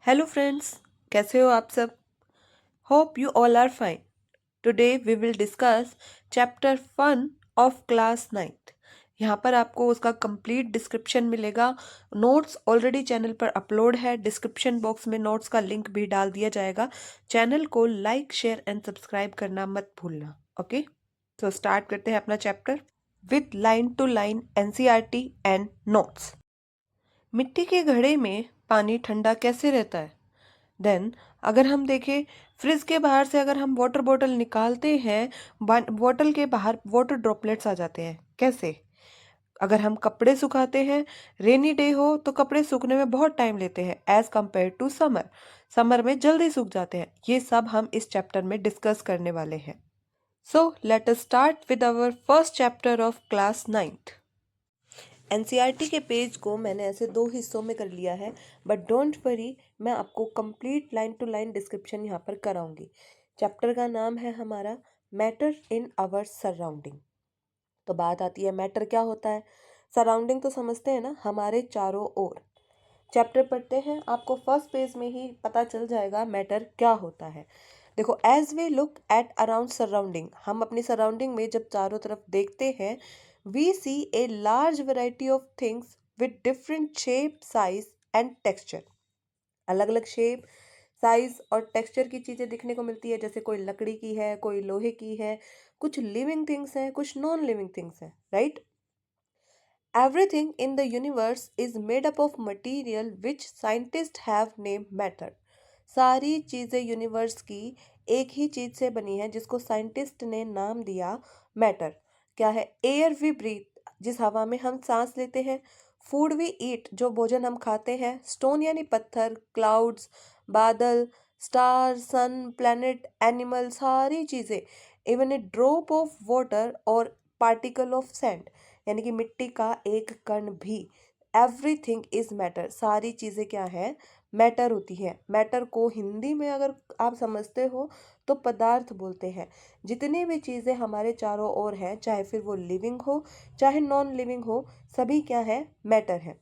Hello friends, कैसे हो आप सब? Hope you all are fine. Today we will discuss chapter 1 of class 9th. यहाँ पर आपको उसका कंप्लीट डिस्क्रिप्शन मिलेगा. नोट्स ऑलरेडी चैनल पर अपलोड है. डिस्क्रिप्शन बॉक्स में नोट्स का लिंक भी डाल दिया जाएगा. चैनल को लाइक, शेयर एंड सब्सक्राइब करना मत भूलना. ओके, तो स्टार्ट करते हैं अपना chapter with line to line NCERT and notes. मिट्टी के घड़े में पानी ठंडा कैसे रहता है? देन अगर हम देखें, फ्रिज के बाहर से अगर हम वाटर बॉटल निकालते हैं, बॉटल के बाहर वाटर ड्रॉपलेट्स आ जाते हैं. कैसे? अगर हम कपड़े सुखाते हैं, रेनी डे हो तो कपड़े सूखने में बहुत टाइम लेते हैं as compare to summer. Summer में जल्दी सूख जाते हैं. ये सब हम इस चैप्टर में डिस्कस करने वाले हैं. So let us start with our first chapter of class 9th. NCERT के पेज को मैंने ऐसे दो हिस्सों में कर लिया है, बट डोंट वरी, मैं आपको complete line to line description यहाँ पर कराऊंगी. चैप्टर का नाम है हमारा मैटर इन आवर सराउंडिंग. तो बात आती है मैटर क्या होता है. सराउंडिंग तो समझते हैं ना, हमारे चारों ओर. चैप्टर पढ़ते हैं, आपको फर्स्ट पेज में ही पता चल जाएगा मैटर क्या होता है. देखो, as we look at around surrounding, हम अपनी सराउंडिंग में जब चारों तरफ देखते हैं, we see a large variety of things with different shape, size and texture. अलग अलग शेप, साइज और टेक्सचर की चीज़ें दिखने को मिलती है. जैसे कोई लकड़ी की है, कोई लोहे की है, कुछ लिविंग थिंग्स हैं, कुछ नॉन लिविंग थिंग्स हैं, right? Everything in the universe is made up of material which scientists have named matter. सारी चीज़ें यूनिवर्स की एक ही चीज़ से बनी है जिसको साइंटिस्ट ने नाम दिया मैटर. क्या है? एयर वी ब्रीथ, जिस हवा में हम सांस लेते हैं. फूड वी ईट, जो भोजन हम खाते हैं. स्टोन यानी पत्थर. क्लाउड्स, बादल. स्टार, सन, प्लैनेट, एनिमल, सारी चीज़ें. Even a drop of water और पार्टिकल ऑफ सैंड, यानी कि मिट्टी का एक कण भी. Everything is matter. सारी चीज़ें क्या है? मैटर होती है. मैटर को हिंदी में अगर आप समझते हो तो पदार्थ बोलते हैं. जितनी भी चीज़ें हमारे चारों ओर हैं, चाहे फिर वो लिविंग हो चाहे नॉन लिविंग हो, सभी क्या है? मैटर है.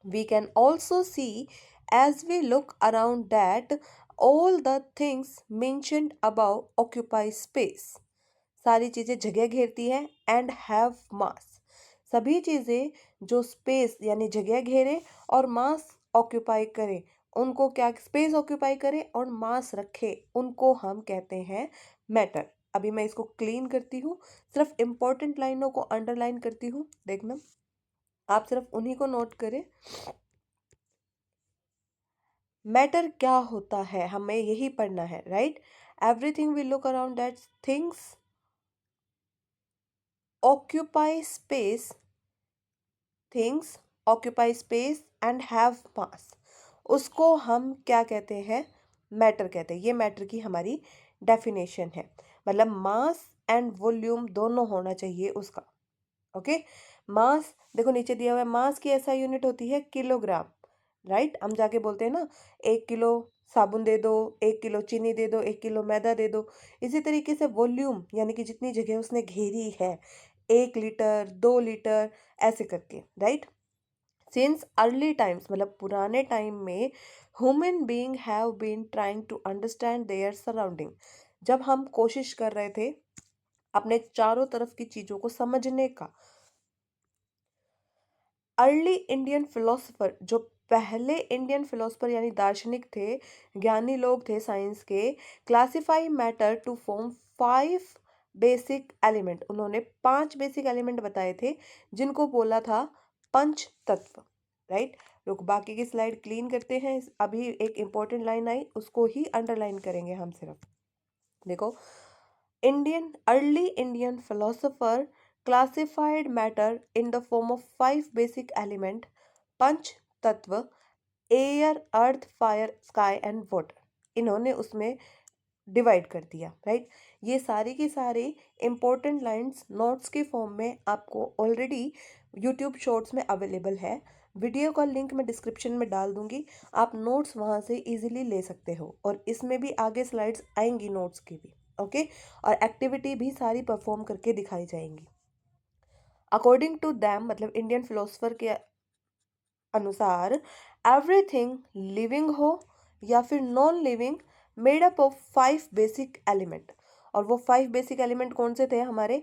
We can also see as we look around that all the things mentioned above occupy space. सारी चीज़ें जगह घेरती है एंड हैव मास. सभी चीज़ें जो स्पेस यानी जगह घेरे और मास ऑक्यूपाई करें, उनको क्या? स्पेस ऑक्यूपाई करें और मास रखे, उनको हम कहते हैं मैटर. अभी मैं इसको क्लीन करती हूँ, सिर्फ इम्पोर्टेंट लाइनों को अंडरलाइन करती हूँ. देखना, आप सिर्फ उन्हीं को नोट करें. मैटर क्या होता है, हमें यही पढ़ना है, right? Everything we look around that things occupy space. Things occupy space and have mass, उसको हम क्या कहते हैं? मैटर कहते हैं. ये मैटर की हमारी डेफिनेशन है. मतलब मास एंड वॉल्यूम दोनों होना चाहिए उसका. ओके. मास देखो नीचे दिया हुआ है. मास की ऐसा यूनिट होती है किलोग्राम, राइट? हम जाके बोलते हैं ना, 1 किलो साबुन दे दो, 1 किलो चीनी दे दो, 1 किलो मैदा दे दो. इसी तरीके से वॉल्यूम यानी कि जितनी जगह उसने घेरी है, 1 लीटर, 2 लीटर, ऐसे करके, राइट? सिंस अर्ली टाइम्स, मतलब पुराने टाइम में, human being have been trying to understand their surrounding. जब हम कोशिश कर रहे थे अपने चारों तरफ की चीज़ों को समझने का. अर्ली इंडियन फिलोसोफर, जो पहले इंडियन फिलोसोफर यानी दार्शनिक थे, ज्ञानी लोग थे साइंस के, classify matter to form 5 basic element. उन्होंने 5 बेसिक एलिमेंट बताए थे जिनको बोला था पंच तत्व, राइट? रुक, बाकी की स्लाइड क्लीन करते हैं. अभी एक इंपॉर्टेंट लाइन आई, उसको ही अंडरलाइन करेंगे हम सिर्फ. देखो, early Indian philosopher classified matter in the form of 5 basic element: पंच तत्व, air, earth, fire, sky and water. इन्होंने उसमें डिवाइड कर दिया, राइट? ये सारी की सारी इंपॉर्टेंट लाइंस नोट्स के फॉर्म में आपको ऑलरेडी यूट्यूब शॉर्ट्स में अवेलेबल है. वीडियो का लिंक मैं डिस्क्रिप्शन में डाल दूंगी. आप नोट्स वहाँ से इजीली ले सकते हो, और इसमें भी आगे स्लाइड्स आएंगी नोट्स की भी. ओके. और एक्टिविटी भी सारी परफॉर्म करके दिखाई जाएंगी. अकॉर्डिंग टू दैम, मतलब इंडियन फिलोसफर के अनुसार, एवरीथिंग लिविंग हो या फिर non living made up of 5 basic element. और वो 5 बेसिक एलिमेंट कौन से थे हमारे?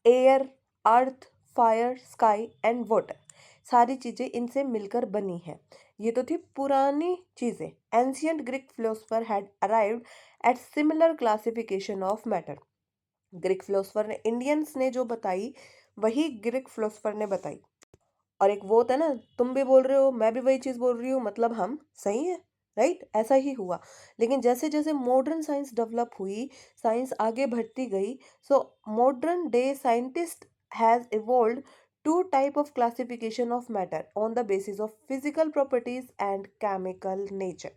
Air, earth, fire, sky and water. सारी चीजें इनसे मिलकर बनी है। ये तो थी पुरानी चीजें। Ancient Greek philosopher had arrived at similar classification of matter. Greek philosopher ने, इंडियंस ने जो बताई वही ग्रीक फिलोसफर ने बताई। और एक वो होता है ना, तुम भी बोल रहे हो मैं भी वही चीज बोल रही हूँ, मतलब हम सही है, राइट? ऐसा ही हुआ। लेकिन जैसे जैसे मॉडर्न साइंस डेवलप हुई, साइंस आगे बढ़ती गई, so modern day scientist has evolved two type of classification of matter on the basis of physical properties and chemical nature.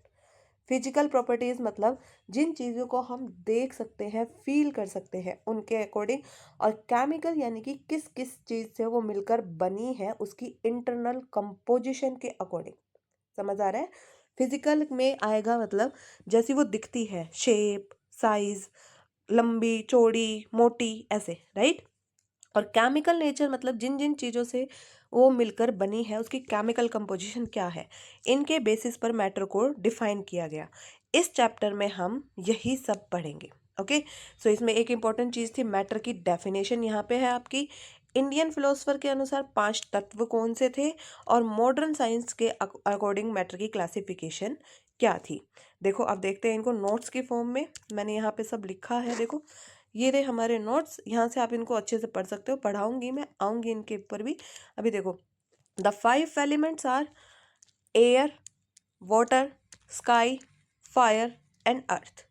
Physical properties मतलब जिन चीज़ों को हम देख सकते हैं, फील कर सकते हैं, उनके अकॉर्डिंग। और केमिकल यानी कि किस किस चीज़ से वो मिलकर बनी है, उसकी इंटरनल कंपोजिशन के अकॉर्डिंग। समझ आ रहा है? फिजिकल में आएगा मतलब जैसी वो दिखती है, शेप, साइज, लंबी, चौड़ी, मोटी, ऐसे, राइट? और केमिकल नेचर मतलब जिन जिन चीज़ों से वो मिलकर बनी है उसकी केमिकल कंपोजिशन क्या है, इनके बेसिस पर मैटर को डिफाइन किया गया। इस चैप्टर में हम यही सब पढ़ेंगे। ओके, सो इसमें एक इंपॉर्टेंट चीज़ थी मैटर की डेफिनेशन। यहाँ पे है आपकी। इंडियन फिलोसफर के अनुसार 5 तत्व कौन से थे, और मॉडर्न साइंस के अकॉर्डिंग मैटर की क्लासिफिकेशन क्या थी। देखो अब देखते हैं इनको नोट्स के फॉर्म में। मैंने यहाँ पे सब लिखा है, देखो ये रहे हमारे नोट्स। यहाँ से आप इनको अच्छे से पढ़ सकते हो, पढ़ाऊंगी मैं, आऊंगी इनके ऊपर भी। अभी देखो, the 5 elements are air, water, sky, fire and earth.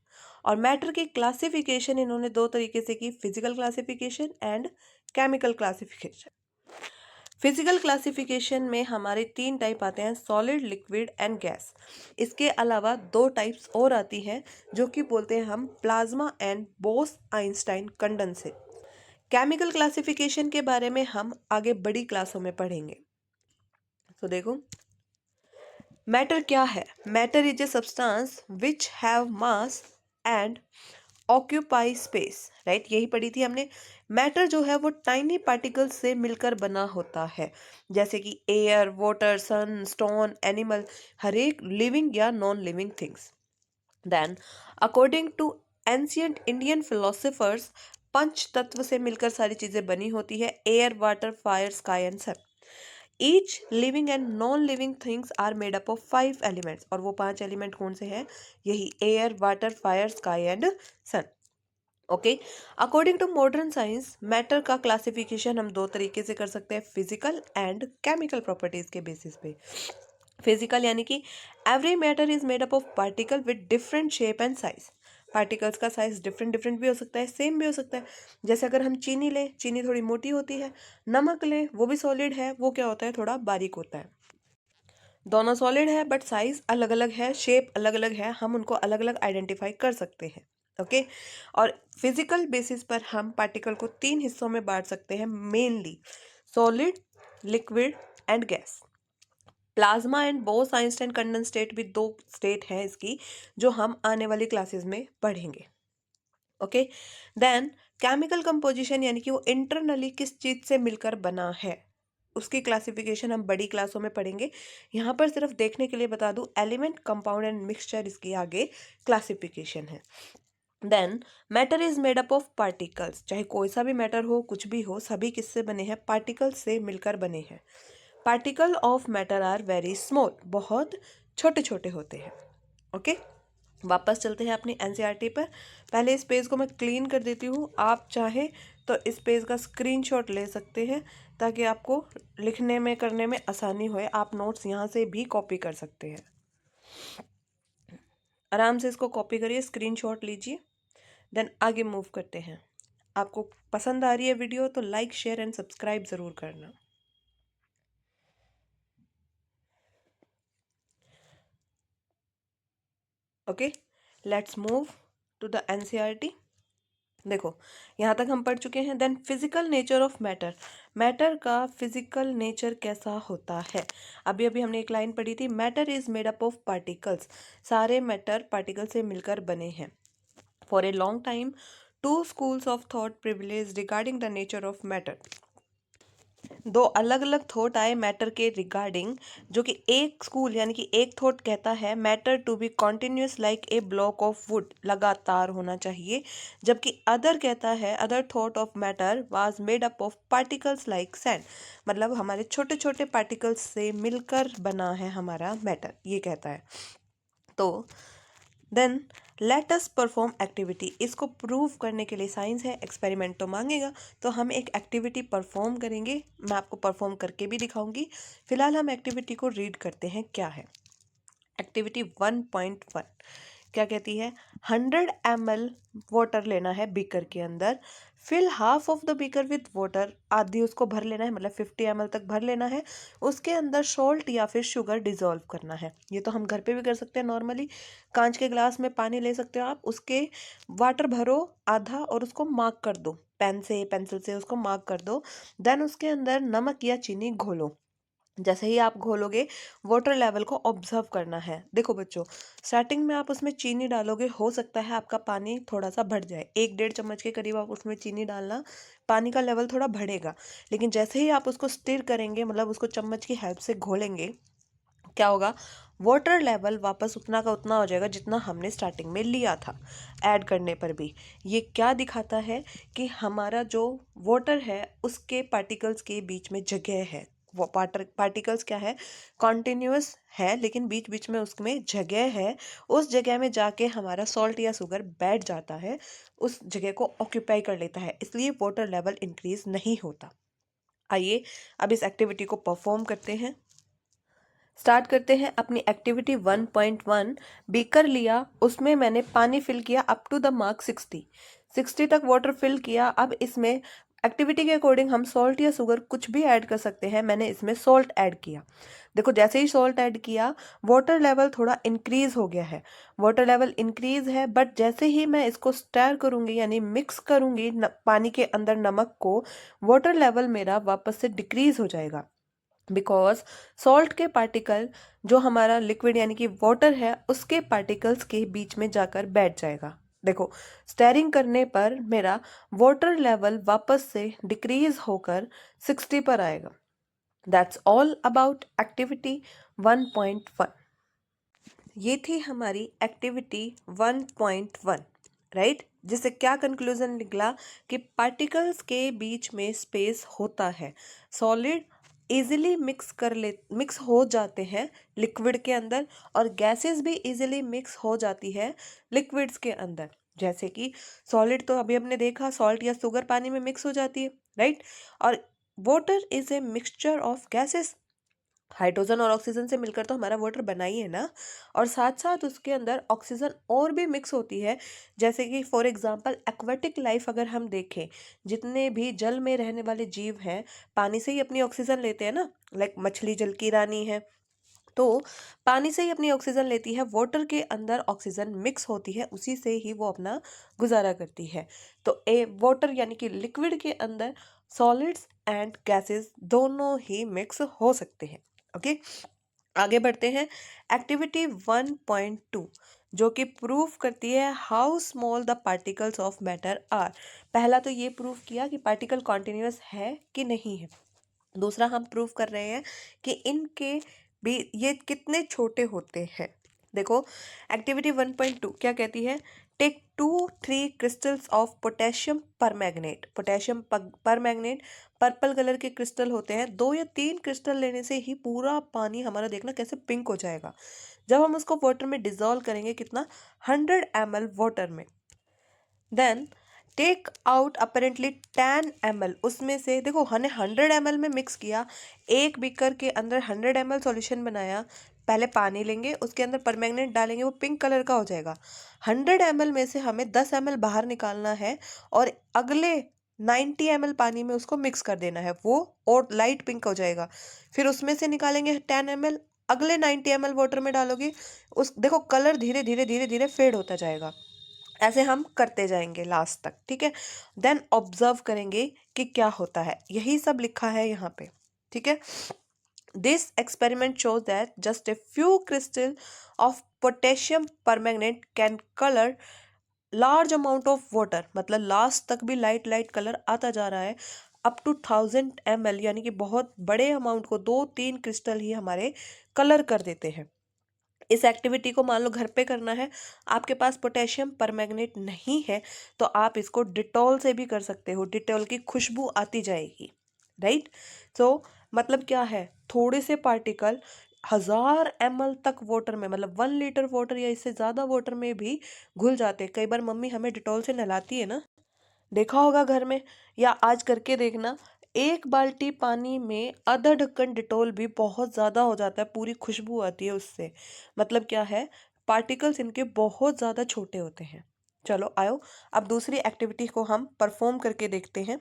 और मैटर की क्लासिफिकेशन इन्होंने 2 तरीके से की, physical classification and chemical classification. Physical classification में हमारे 3 टाइप आते हैं, सॉलिड, लिक्विड एंड गैस। इसके अलावा 2 टाइप्स और आती हैं जो कि बोलते हैं हम plasma and boss Einstein condensate. Chemical classification के बारे में हम आगे बड़ी क्लासों में पढ़ेंगे। तो देखो मैटर क्या है। Matter is a substance which have mass and occupy space, right? यही पढ़ी थी हमने। मैटर जो है वो टाइनी पार्टिकल्स से मिलकर बना होता है, जैसे कि air, water, sun, stone, animal, हर एक लिविंग या non living things. Then according to ancient Indian philosophers, पंच तत्व से मिलकर सारी चीजें बनी होती है, air, water, fire, sky and sun. Each living and non living things are made up of 5 elements. और वो 5 एलिमेंट कौन से हैं? यही air, water, fire, sky and sun. Okay, according to modern science matter का क्लासिफिकेशन हम 2 तरीके से कर सकते हैं, फिजिकल एंड केमिकल प्रॉपर्टीज के बेसिस पे। फिजिकल यानी कि every matter is made up of particle with different shape and size. Particles का साइज डिफरेंट डिफरेंट भी हो सकता है, सेम भी हो सकता है। जैसे अगर हम चीनी लें, चीनी थोड़ी मोटी होती है। नमक लें, वो भी सॉलिड है, वो क्या होता है, थोड़ा बारीक होता है। दोनों सॉलिड है बट साइज अलग अलग है, शेप अलग अलग है, हम उनको अलग अलग आइडेंटिफाई कर सकते हैं। ओके, और फिजिकल बेसिस पर हम पार्टिकल को 3 हिस्सों में बांट सकते हैं mainly, solid, liquid and gas. Plasma and boss Einstein condensate भी 2 स्टेट हैं इसकी, जो हम आने वाली क्लासेस में पढ़ेंगे। ओके, देन केमिकल कंपोजिशन यानी कि वो इंटरनली किस चीज से मिलकर बना है, उसकी क्लासिफिकेशन हम बड़ी क्लासों में पढ़ेंगे। यहाँ पर सिर्फ देखने के लिए बता दूं, एलिमेंट, कंपाउंड एंड मिक्सचर इसकी आगे क्लासिफिकेशन है। Then matter is made up of particles. चाहे कोई सा भी मैटर हो, कुछ भी हो, सभी किससे बने हैं? पार्टिकल्स से मिलकर बने हैं। Particle of matter are very small, बहुत छोटे छोटे होते हैं। ओके, वापस चलते हैं अपनी एनसीईआरटी पर। पहले इस पेज को मैं क्लीन कर देती हूँ, आप चाहें तो इस पेज का स्क्रीनशॉट ले सकते हैं ताकि आपको लिखने में करने में आसानी होए। आप नोट्स यहाँ से भी कॉपी कर सकते हैं, आराम से इसको कॉपी करिए, स्क्रीनशॉट लीजिए। देन आगे मूव करते हैं। आपको पसंद आ रही है वीडियो तो लाइक, शेयर एंड सब्सक्राइब ज़रूर करना। Okay, let's move to the NCERT. देखो यहाँ तक हम पढ़ चुके हैं। Then physical nature of matter. Matter का फिजिकल नेचर कैसा होता है? अभी अभी हमने एक लाइन पढ़ी थी, matter is made up of particles. सारे मैटर पार्टिकल से मिलकर बने हैं। For a long time two schools of thought prevailed regarding the nature of matter. दो अलग अलग थॉट आए मैटर के रिगार्डिंग, जो कि एक स्कूल यानी कि एक थॉट कहता है matter to be continuous like a block of wood, लगातार होना चाहिए, जबकि अदर कहता है other thought of matter was made up of particles like sand, मतलब हमारे छोटे छोटे पार्टिकल्स से मिलकर बना है हमारा मैटर, ये कहता है। तो then let us perform activity, इसको प्रूव करने के लिए साइंस है, एक्सपेरिमेंट तो मांगेगा, तो हम एक एक्टिविटी परफॉर्म करेंगे। मैं आपको परफॉर्म करके भी दिखाऊंगी। फिलहाल हम एक्टिविटी को रीड करते हैं क्या है। एक्टिविटी 1.1 क्या कहती है, 100 ml वाटर लेना है बीकर के अंदर, fill half of the beaker with water, आधी उसको भर लेना है, मतलब 50 ml तक भर लेना है। उसके अंदर सॉल्ट या फिर शुगर डिजोल्व करना है। ये तो हम घर पे भी कर सकते हैं नॉर्मली, कांच के ग्लास में पानी ले सकते हो आप, उसके वाटर भरो आधा और उसको मार्क कर दो, पेन से पेंसिल से उसको मार्क कर दो। देन उसके अंदर नमक या चीनी घोलो। जैसे ही आप घोलोगे वाटर लेवल को ऑब्जर्व करना है। देखो बच्चों, स्टार्टिंग में आप उसमें चीनी डालोगे, हो सकता है आपका पानी थोड़ा सा बढ़ जाए, 1-1.5 चम्मच के करीब आप उसमें चीनी डालना, पानी का लेवल थोड़ा बढ़ेगा। लेकिन जैसे ही आप उसको स्टिर करेंगे, मतलब उसको चम्मच की हेल्प से घोलेंगे, क्या होगा, वाटर लेवल वापस उतना का उतना हो जाएगा जितना हमने स्टार्टिंग में लिया था ऐड करने पर भी। ये क्या दिखाता है कि हमारा जो वाटर है उसके पार्टिकल्स के बीच में जगह है। वो पार्टिकल्स क्या है, कॉन्टिन्यूस है, लेकिन बीच बीच में उसमें जगह है। उस जगह में जाके हमारा सॉल्ट या शुगर बैठ जाता है, उस जगह को ऑक्यूपाई कर लेता है, इसलिए वाटर लेवल इंक्रीज नहीं होता। आइए अब इस एक्टिविटी को परफॉर्म करते हैं। स्टार्ट करते हैं अपनी एक्टिविटी 1.1। बीकर लिया, उसमें मैंने पानी फिल किया अप टू द मार्क 60 तक वाटर फिल किया। अब इसमें एक्टिविटी के अकॉर्डिंग हम सॉल्ट या शुगर कुछ भी ऐड कर सकते हैं। मैंने इसमें सॉल्ट ऐड किया। देखो जैसे ही सॉल्ट ऐड किया वाटर लेवल थोड़ा इंक्रीज हो गया है, वाटर लेवल इंक्रीज है, बट जैसे ही मैं इसको स्टर करूंगी यानी मिक्स करूंगी पानी के अंदर नमक को, वाटर लेवल मेरा वापस से डिक्रीज हो जाएगा। बिकॉज सॉल्ट के पार्टिकल जो हमारा लिक्विड यानी कि वाटर है उसके पार्टिकल्स के बीच में जाकर बैठ जाएगा। देखो स्टेरिंग करने पर मेरा वाटर लेवल वापस से डिक्रीज होकर 60 पर आएगा। That's all about activity 1.1। ये थी हमारी एक्टिविटी 1.1, राइट, जिससे क्या कंक्लूजन निकला कि पार्टिकल्स के बीच में स्पेस होता है, सॉलिड इजीली मिक्स हो जाते हैं लिक्विड के अंदर, और गैसेस भी इजीली मिक्स हो जाती है लिक्विड्स के अंदर। जैसे कि सॉलिड तो अभी हमने देखा, सॉल्ट या शुगर पानी में मिक्स हो जाती है, राइट, और water is a mixture of gases, hydrogen और ऑक्सीजन से मिलकर तो हमारा वाटर बना ही है ना, और साथ साथ उसके अंदर ऑक्सीजन और भी मिक्स होती है। जैसे कि फॉर एग्जांपल एक्वेटिक लाइफ अगर हम देखें, जितने भी जल में रहने वाले जीव हैं पानी से ही अपनी ऑक्सीजन लेते हैं ना, लाइक मछली जल की रानी है, तो पानी से ही अपनी ऑक्सीजन लेती है, वाटर के अंदर ऑक्सीजन मिक्स होती है, उसी से ही वो अपना गुजारा करती है। तो ए वाटर यानी कि लिक्विड के अंदर सॉलिड्स एंड गैसेस दोनों ही मिक्स हो सकते हैं। ओके, आगे बढ़ते हैं। एक्टिविटी 1.2 जो कि प्रूव करती है how small the particles of matter are. पहला तो ये प्रूव किया कि पार्टिकल कॉन्टिन्यूस है कि नहीं है, दूसरा हम प्रूव कर रहे हैं कि इनके भी ये कितने छोटे होते हैं। देखो एक्टिविटी 1.2 क्या कहती है, take 2-3 crystals of potassium permanganate. Potassium permanganate purple colour के क्रिस्टल होते हैं, 2 या 3 क्रिस्टल लेने से ही पूरा पानी हमारा देखना कैसे पिंक हो जाएगा। जब हम उसको वाटर में डिजोल्व करेंगे, कितना, 100 ml वाटर में, then take out apparently 10 ml, उसमें से देखो हमने 100 ml में मिक्स किया, एक बीकर के अंदर 100 ml सॉल्यूशन बनाया, पहले पानी लेंगे उसके अंदर परमैंगनेट डालेंगे, वो पिंक कलर का हो जाएगा। 100 ml में से हमें 10 ml बाहर निकालना है और अगले 90 ml पानी में उसको मिक्स कर देना है, वो और लाइट पिंक हो जाएगा। फिर उसमें से निकालेंगे 10 ml, अगले 90 ml वाटर में डालोगे, उस देखो कलर धीरे धीरे धीरे धीरे फेड होता जाएगा। ऐसे हम करते जाएंगे लास्ट तक, ठीक है। देन ऑब्जर्व करेंगे कि क्या होता है, यही सब लिखा है यहाँ पे, ठीक है। This experiment shows that just a few crystal of potassium permanganate can colour large amount of water, मतलब लास्ट तक भी लाइट लाइट कलर आता जा रहा है। अप टू 1000 ml, यानी कि बहुत बड़े अमाउंट को 2-3 क्रिस्टल ही हमारे कलर कर देते हैं। इस एक्टिविटी को मान लो घर पे करना है, आपके पास पोटेशियम परमैंगनेट नहीं है तो आप इसको डिटॉल से भी कर सकते हो, डिटॉल की खुशबू आती जाएगी, राइट। सो मतलब क्या है, थोड़े से पार्टिकल 1000 ml तक वाटर में, मतलब 1 लीटर वाटर या इससे ज़्यादा वाटर में भी घुल जाते हैं। कई बार मम्मी हमें डिटॉल से नहलाती है ना, देखा होगा घर में, या आज करके देखना, एक बाल्टी पानी में आधा ढक्कन डिटॉल भी बहुत ज़्यादा हो जाता है, पूरी खुशबू आती है उससे। मतलब क्या है, पार्टिकल्स इनके बहुत ज़्यादा छोटे होते हैं। चलो आओ, अब दूसरी एक्टिविटी को हम परफॉर्म करके देखते हैं।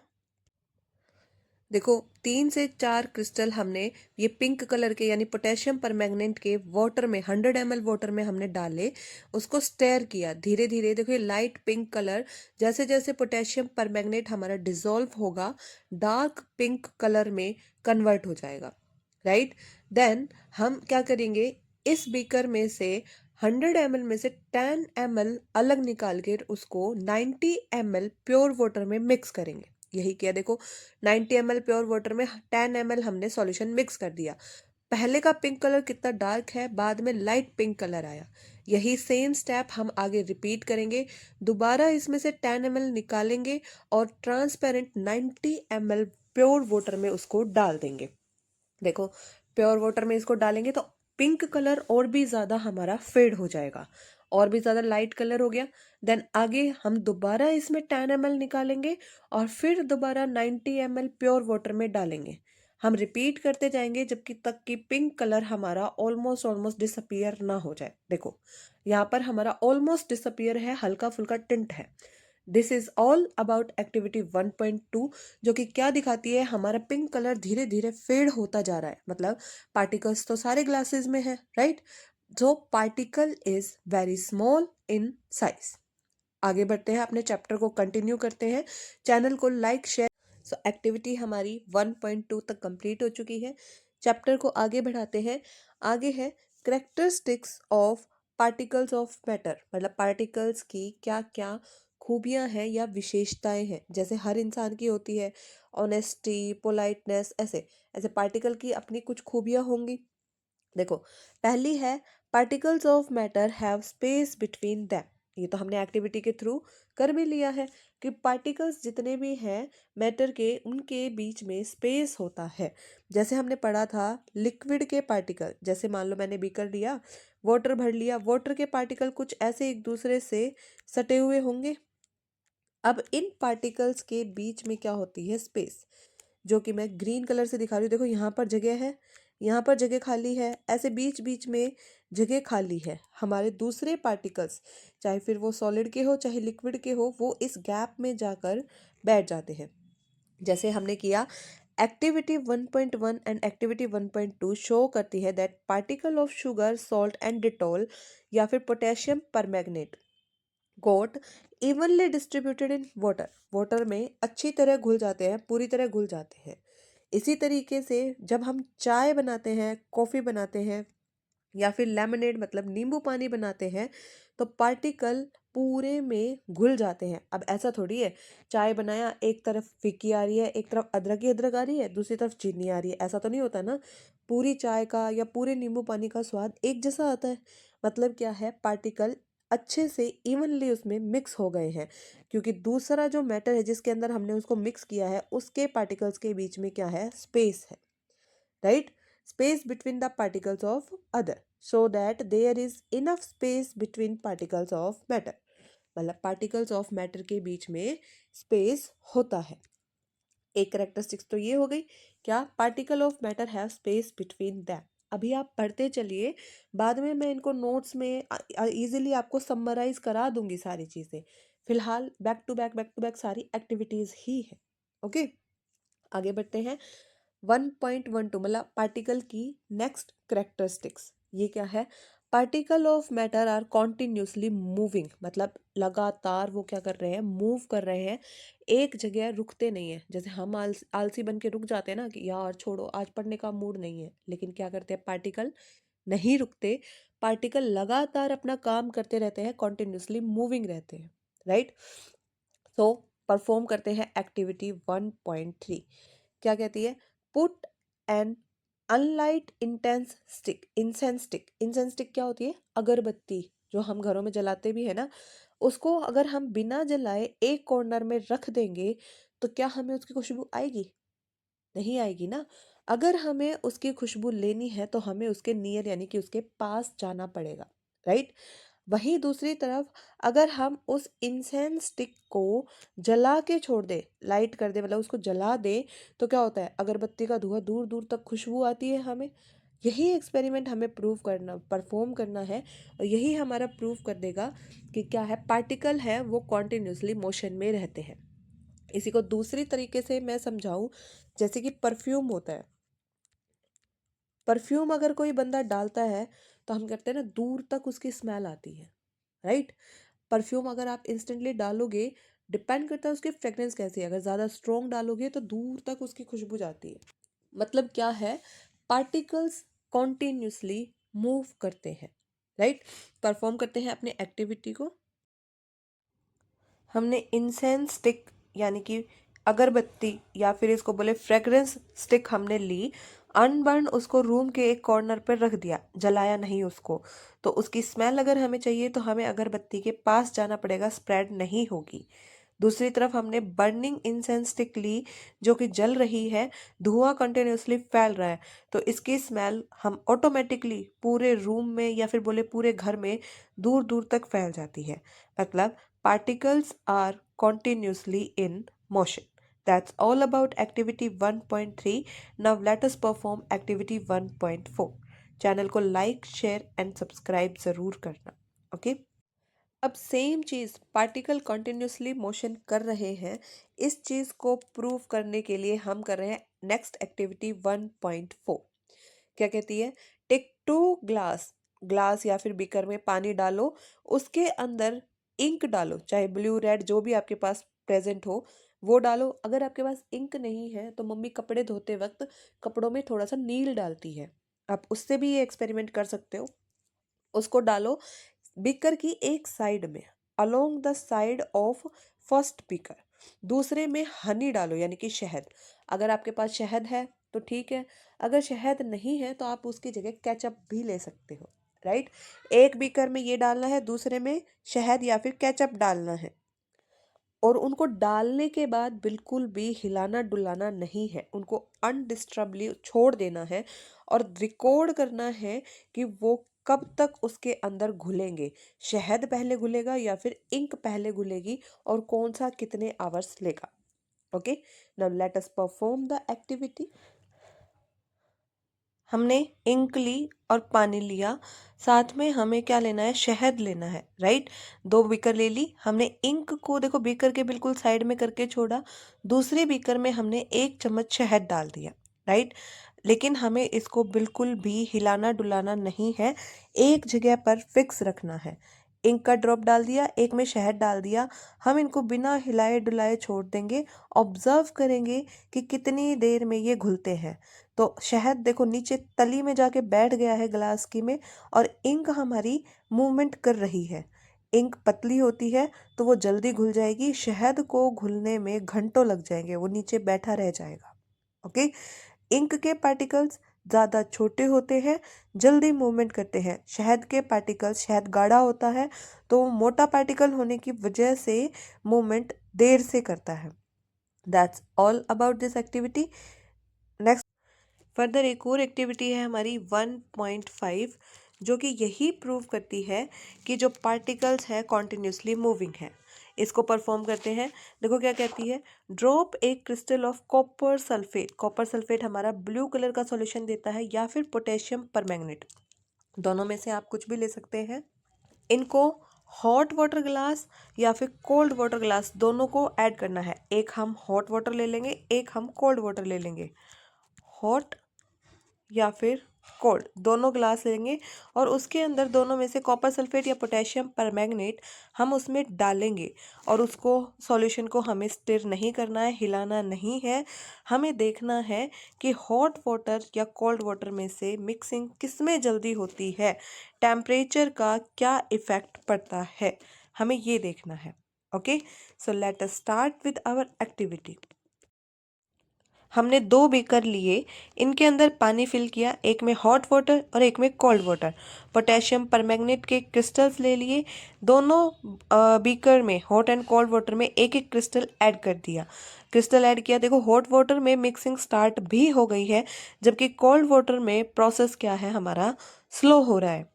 देखो 3 से 4 क्रिस्टल हमने ये पिंक कलर के यानी पोटेशियम परमैंगनेट के वाटर में 100 ml वाटर में हमने डाले, उसको स्टेयर किया धीरे धीरे। देखो ये लाइट पिंक कलर, जैसे जैसे पोटेशियम परमैंगनेट हमारा डिसॉल्व होगा डार्क पिंक कलर में कन्वर्ट हो जाएगा, राइट। देन हम क्या करेंगे, इस बीकर में से 100 ml में से 10 ml अलग निकाल कर उसको 90 ml प्योर वाटर में मिक्स करेंगे। यही किया, देखो 90 ml प्योर वाटर में 10 ml हमने सॉल्यूशन मिक्स कर दिया। पहले का पिंक कलर कितना डार्क है, बाद में लाइट पिंक कलर आया। यही सेम स्टेप हम आगे रिपीट करेंगे। दोबारा इसमें से 10 ml निकालेंगे और ट्रांसपेरेंट 90 ml प्योर वाटर में उसको डाल देंगे। देखो प्योर वाटर में इसको डालेंगे तो पिंक कलर और भी ज़्यादा हमारा फेड हो जाएगा, और भी ज़्यादा लाइट कलर हो गया। देन आगे हम दोबारा इसमें 10 ml निकालेंगे और फिर दोबारा 90 ml प्योर वाटर में डालेंगे। हम रिपीट करते जाएंगे जबकि तक कि पिंक कलर हमारा ऑलमोस्ट ऑलमोस्ट डिसअपियर ना हो जाए। देखो यहाँ पर हमारा ऑलमोस्ट डिसअपियर है, हल्का फुल्का टिंट है। This is all about activity 1.2, जो कि क्या दिखाती है, हमारा पिंक कलर धीरे धीरे फेड होता जा रहा है। मतलब पार्टिकल्स तो सारे ग्लासेस में है, right. So particle is very small in size. आगे बढ़ते हैं, अपने चैप्टर को कंटिन्यू करते हैं। चैनल को लाइक शेयर। सो एक्टिविटी हमारी 1.2 तक कंप्लीट हो चुकी है। चैप्टर को आगे बढ़ाते हैं। आगे है characteristics of particles of matter, मतलब पार्टिकल्स की क्या क्या खूबियां हैं या विशेषताएं हैं। जैसे हर इंसान की होती है ऑनेस्टी, पोलाइटनेस, ऐसे ऐसे पार्टिकल की अपनी कुछ खूबियां होंगी। देखो पहली है particles of matter have space between them. ये तो हमने एक्टिविटी के थ्रू कर भी लिया है कि पार्टिकल्स जितने भी हैं मैटर के, उनके बीच में स्पेस होता है। जैसे हमने पढ़ा था लिक्विड के पार्टिकल, जैसे मान लो मैंने बीकर लिया, वाटर भर लिया, वाटर के पार्टिकल कुछ ऐसे एक दूसरे से सटे हुए होंगे। अब इन पार्टिकल्स के बीच में क्या होती है, स्पेस, जो कि मैं ग्रीन कलर से दिखा रही हूँ। देखो यहाँ पर जगह है, यहाँ पर जगह खाली है, ऐसे बीच बीच में जगह खाली है। हमारे दूसरे पार्टिकल्स, चाहे फिर वो सॉलिड के हो चाहे लिक्विड के हो, वो इस गैप में जाकर बैठ जाते हैं। जैसे हमने किया एक्टिविटी 1.1 एंड एक्टिविटी 1.2 शो करती है that particle of sugar, salt and Dettol या फिर potassium permanganate got evenly distributed in water, water में अच्छी तरह घुल जाते हैं, पूरी तरह घुल जाते हैं। इसी तरीके से जब हम चाय बनाते हैं, कॉफ़ी बनाते हैं या फिर लेमनेड मतलब नींबू पानी बनाते हैं, तो पार्टिकल पूरे में घुल जाते हैं। अब ऐसा थोड़ी है चाय बनाया, एक तरफ फीकी आ रही है, एक तरफ अदरक ही अदरक आ रही है, दूसरी तरफ चीनी आ रही है, ऐसा तो नहीं होता ना। पूरी चाय का या पूरे नींबू पानी का स्वाद एक जैसा आता है। मतलब क्या है, पार्टिकल अच्छे से इवनली उसमें मिक्स हो गए हैं, क्योंकि दूसरा जो मैटर है जिसके अंदर हमने उसको मिक्स किया है, उसके पार्टिकल्स के बीच में क्या है, स्पेस है, right. Space between the particles of other, so that there is enough space between particles of matter. मतलब पार्टिकल्स ऑफ मैटर के बीच में स्पेस होता है। एक करेक्टरिस्टिक्स तो ये हो गई, क्या, particle of matter have space between them. अभी आप पढ़ते चलिए, बाद में मैं इनको नोट्स में इजीली आपको समराइज करा दूंगी सारी चीज़ें। फिलहाल बैक टू बैक सारी एक्टिविटीज़ ही है। ओके, आगे बढ़ते हैं। 1.12 मतलब पार्टिकल की नेक्स्ट करेक्टरिस्टिक्स, ये क्या है, particle of matter are continuously moving, मतलब लगातार वो क्या कर रहे हैं, मूव कर रहे हैं, एक जगह रुकते नहीं है। जैसे हम आलसी बन के रुक जाते हैं ना कि यार छोड़ो आज पढ़ने का मूड नहीं है, लेकिन क्या करते हैं, पार्टिकल नहीं रुकते, पार्टिकल लगातार अपना काम करते रहते हैं, कॉन्टिन्यूसली मूविंग रहते हैं, राइट। सो परफॉर्म करते हैं एक्टिविटी 1.3। क्या कहती है? Put an unlit incense stick क्या होती है? अगरबत्ती जो हम घरों में जलाते भी है ना, उसको अगर हम बिना जलाए एक कॉर्नर में रख देंगे तो क्या हमें उसकी खुशबू आएगी? नहीं आएगी ना। अगर हमें उसकी खुशबू लेनी है तो हमें उसके नियर यानी कि उसके पास जाना पड़ेगा, राइट। वहीं दूसरी तरफ अगर हम उस इंसेंस स्टिक को जला के छोड़ दे, लाइट कर दे, मतलब उसको जला दे, तो क्या होता है? अगरबत्ती का धुआं दूर दूर तक खुशबू आती है हमें। यही एक्सपेरिमेंट हमें परफॉर्म करना है, और यही हमारा प्रूव कर देगा कि क्या है, पार्टिकल है वो कॉन्टिन्यूसली मोशन में रहते हैं। इसी को दूसरी तरीके से मैं समझाऊं, जैसे कि परफ्यूम होता है। परफ्यूम अगर कोई बंदा डालता है तो हम कहते हैं ना, दूर तक उसकी स्मेल आती है, राइट। परफ्यूम अगर आप इंस्टेंटली डालोगे, डिपेंड करता है उसकी फ्रेग्रेंस कैसी है। अगर ज़्यादा स्ट्रॉन्ग डालोगे तो दूर तक उसकी खुशबू जाती है। मतलब क्या है? पार्टिकल्स कॉन्टिन्यूसली मूव करते हैं, राइट, परफॉर्म करते हैं अपने एक्टिविटी को। हमने इंसेंस स्टिक यानी कि अगरबत्ती या फिर इसको बोले फ्रेग्रेंस स्टिक हमने ली, अनबर्न उसको रूम के एक कॉर्नर पर रख दिया, जलाया नहीं उसको। तो उसकी स्मेल अगर हमें चाहिए तो हमें अगरबत्ती के पास जाना पड़ेगा, स्प्रेड नहीं होगी। दूसरी तरफ हमने बर्निंग इंसेंस स्टिक ली जो कि जल रही है, धुआं कंटिन्यूसली फैल रहा है, तो इसकी स्मेल हम ऑटोमेटिकली पूरे रूम में या फिर बोले पूरे घर में दूर दूर तक फैल जाती है। मतलब particles are continuously in motion. That's all about activity 1.3. Now let us perform activity 1.4. Channel को लाइक, शेयर एंड सब्सक्राइब ज़रूर करना, ओके। अब सेम चीज़, पार्टिकल कंटिन्यूसली मोशन कर रहे हैं, इस चीज़ को प्रूव करने के लिए हम कर रहे हैं नेक्स्ट एक्टिविटी 1.4। क्या कहती है? टेक 2 ग्लास, ग्लास या फिर बीकर में पानी डालो, उसके अंदर इंक डालो, चाहे ब्लू रेड जो भी आपके पास प्रेजेंट हो वो डालो। अगर आपके पास इंक नहीं है तो मम्मी कपड़े धोते वक्त कपड़ों में थोड़ा सा नील डालती है, आप उससे भी ये एक्सपेरिमेंट कर सकते हो। उसको डालो बीकर की एक साइड में, along the side of first beaker. दूसरे में हनी डालो यानी कि शहद। अगर आपके पास शहद है तो ठीक है, अगर शहद नहीं है तो आप उसकी जगह केचप भी ले सकते हो, राइट। एक बीकर में ये डालना है, दूसरे में शहद या फिर केचप डालना है, और उनको डालने के बाद बिल्कुल भी हिलाना डुलाना नहीं है, उनको अनडिस्टर्बली छोड़ देना है और रिकॉर्ड करना है कि वो कब तक उसके अंदर घुलेंगे। शहद पहले घुलेगा या फिर इंक पहले घुलेगी, और कौन सा कितने आवर्स लेगा। Okay, now let us perform the activity. हमने इंक ली और पानी लिया, साथ में हमें क्या लेना है? शहद लेना है, राइट। 2 बीकर ले ली हमने। इंक को देखो बीकर के बिल्कुल साइड में करके छोड़ा, दूसरे बीकर में हमने 1 चम्मच शहद डाल दिया, राइट। लेकिन हमें इसको बिल्कुल भी हिलाना डुलाना नहीं है, एक जगह पर फिक्स रखना है। इंक का ड्रॉप डाल दिया, एक में शहद डाल दिया, हम इनको बिना हिलाए डुलाए छोड़ देंगे। ऑब्जर्व करेंगे कि कितनी देर में ये घुलते हैं। तो शहद देखो नीचे तली में जाके बैठ गया है ग्लास की में, और इंक हमारी मूवमेंट कर रही है। इंक पतली होती है तो वो जल्दी घुल जाएगी, शहद को घुलने में घंटों लग जाएंगे, वो नीचे बैठा रह जाएगा। ओके, इंक के पार्टिकल्स ज़्यादा छोटे होते हैं, जल्दी मूवमेंट करते हैं। शहद के पार्टिकल्स, शहद गाढ़ा होता है तो मोटा पार्टिकल होने की वजह से मूवमेंट देर से करता है। That's all about this activity. Next further एक और एक्टिविटी है हमारी 1.5, जो कि यही प्रूव करती है कि जो पार्टिकल्स है कॉन्टिन्यूसली मूविंग है। इसको परफॉर्म करते हैं। देखो क्या कहती है, ड्रॉप एक crystal of copper sulphate. Copper sulphate हमारा ब्लू कलर का सॉल्यूशन देता है, या फिर पोटेशियम परमैंगनेट, दोनों में से आप कुछ भी ले सकते हैं। इनको हॉट वाटर ग्लास या फिर कोल्ड वाटर ग्लास दोनों को ऐड करना है। एक हम हॉट वाटर ले लेंगे, एक हम कोल्ड वाटर ले लेंगे। हॉट या फिर कोल्ड दोनों ग्लास लेंगे, और उसके अंदर दोनों में से कॉपर सल्फेट या पोटेशियम परमैंगनेट हम उसमें डालेंगे, और उसको सॉल्यूशन को हमें स्टिर नहीं करना है, हिलाना नहीं है। हमें देखना है कि हॉट वाटर या कोल्ड वाटर में से मिक्सिंग किसमें जल्दी होती है, टेम्परेचर का क्या इफ़ेक्ट पड़ता है, हमें ये देखना है। Okay, so let us start with our activity. हमने 2 बीकर लिए, इनके अंदर पानी फिल किया, एक में हॉट वाटर और एक में कोल्ड वाटर। पोटेशियम परमैंगनेट के क्रिस्टल्स ले लिए, दोनों बीकर में हॉट एंड कोल्ड वाटर में एक एक क्रिस्टल ऐड कर दिया। क्रिस्टल ऐड किया, देखो हॉट वाटर में मिक्सिंग स्टार्ट भी हो गई है, जबकि कोल्ड वाटर में प्रोसेस क्या है हमारा, स्लो हो रहा है।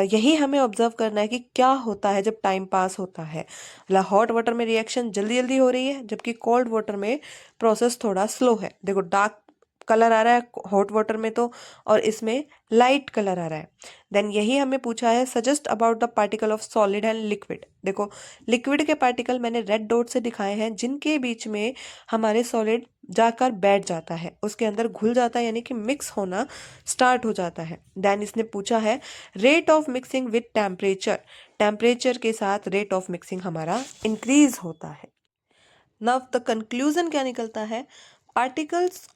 यही हमें ऑब्जर्व करना है कि क्या होता है जब टाइम पास होता है। मतलब हॉट वाटर में रिएक्शन जल्दी जल्दी हो रही है, जबकि कोल्ड वाटर में प्रोसेस थोड़ा स्लो है। देखो डार्क कलर आ रहा है हॉट वाटर में तो, और इसमें लाइट कलर आ रहा है। देन यही हमें पूछा है, suggest about the particle of solid and liquid. देखो लिक्विड के पार्टिकल मैंने रेड डॉट से दिखाए हैं, जिनके बीच में हमारे सॉलिड जाकर बैठ जाता है, उसके अंदर घुल जाता है, यानी कि मिक्स होना स्टार्ट हो जाता है। देन इसने पूछा है rate of mixing with temperature, temperature के साथ रेट ऑफ मिक्सिंग हमारा इंक्रीज होता है। नाउ द कंक्लूजन क्या निकलता है, particles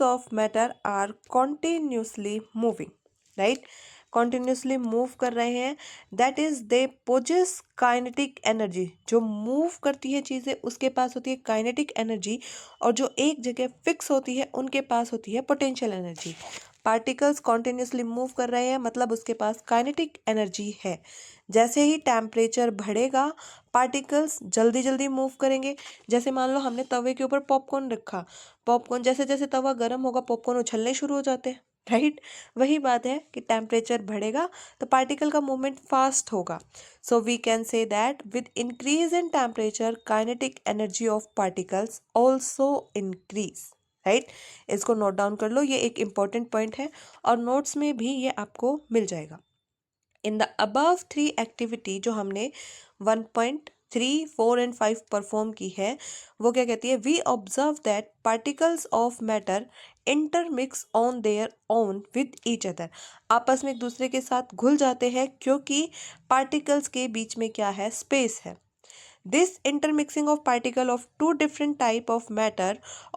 of matter are continuously moving, right, continuously move कर रहे हैं। That is they possess kinetic energy, जो मूव करती है चीज़ें उसके पास होती है काइनेटिक एनर्जी, और जो एक जगह फिक्स होती है उनके पास होती है potential energy. Particles continuously move कर रहे हैं, मतलब उसके पास काइनेटिक एनर्जी है। जैसे ही टेम्परेचर बढ़ेगा, पार्टिकल्स जल्दी जल्दी मूव करेंगे। जैसे मान लो हमने तवे के ऊपर पॉपकॉर्न रखा, पॉपकॉर्न जैसे जैसे तवा गर्म होगा पॉपकॉर्न उछलने शुरू हो जाते हैं, राइट। वही बात है कि टेम्परेचर बढ़ेगा तो पार्टिकल का मूवमेंट फास्ट होगा। So we can say that with increase in temperature kinetic energy of particles also increase, right. इसको नोट डाउन कर लो, ये एक इंपॉर्टेंट पॉइंट है और नोट्स में भी ये आपको मिल जाएगा। इन द अबव 3 एक्टिविटी जो हमने 1.3, 4 एंड 5 परफॉर्म की है, वो क्या कहती है, we observe that particles of matter intermix on their own with each other, आपस में एक दूसरे के साथ घुल जाते हैं क्योंकि पार्टिकल्स के बीच में क्या है, स्पेस है। This intermixing of particle of two different type of matter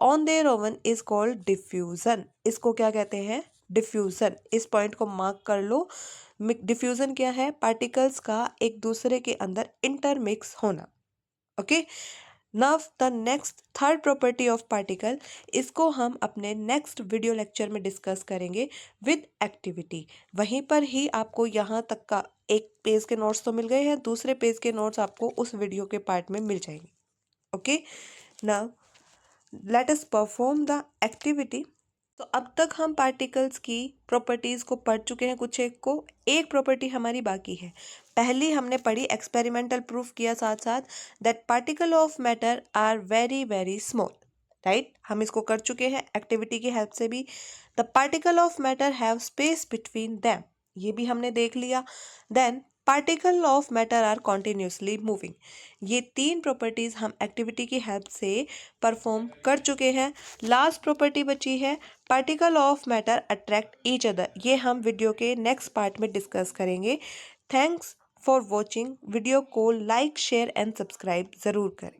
on their own is called diffusion. इसको क्या कहते हैं, डिफ्यूजन। इस पॉइंट को मार्क कर लो। डिफ्यूजन क्या है, पार्टिकल्स का एक दूसरे के अंदर इंटरमिक्स होना। Okay, now the next third property of particle, इसको हम अपने नेक्स्ट वीडियो लेक्चर में डिस्कस करेंगे विद एक्टिविटी। वहीं पर ही आपको यहाँ तक का एक पेज के नोट्स तो मिल गए हैं, दूसरे पेज के नोट्स आपको उस वीडियो के पार्ट में मिल जाएंगे। Okay, now let us perform the activity. तो अब तक हम पार्टिकल्स की प्रॉपर्टीज़ को पढ़ चुके हैं, कुछ एक प्रॉपर्टी हमारी बाकी है। पहली हमने पढ़ी, एक्सपेरिमेंटल प्रूफ किया साथ साथ, that particle of matter are very very small, right. हम इसको कर चुके हैं एक्टिविटी की हेल्प से भी। The particle of matter have space between them, ये भी हमने देख लिया। Then particle of matter are continuously moving, ये 3 प्रॉपर्टीज़ हम एक्टिविटी की हेल्प से परफॉर्म कर चुके हैं। लास्ट प्रॉपर्टी बची है, particle of matter attract each other, ये हम वीडियो के नेक्स्ट पार्ट में डिस्कस करेंगे। थैंक्स फॉर वॉचिंग, वीडियो को लाइक शेयर एंड सब्सक्राइब ज़रूर करें।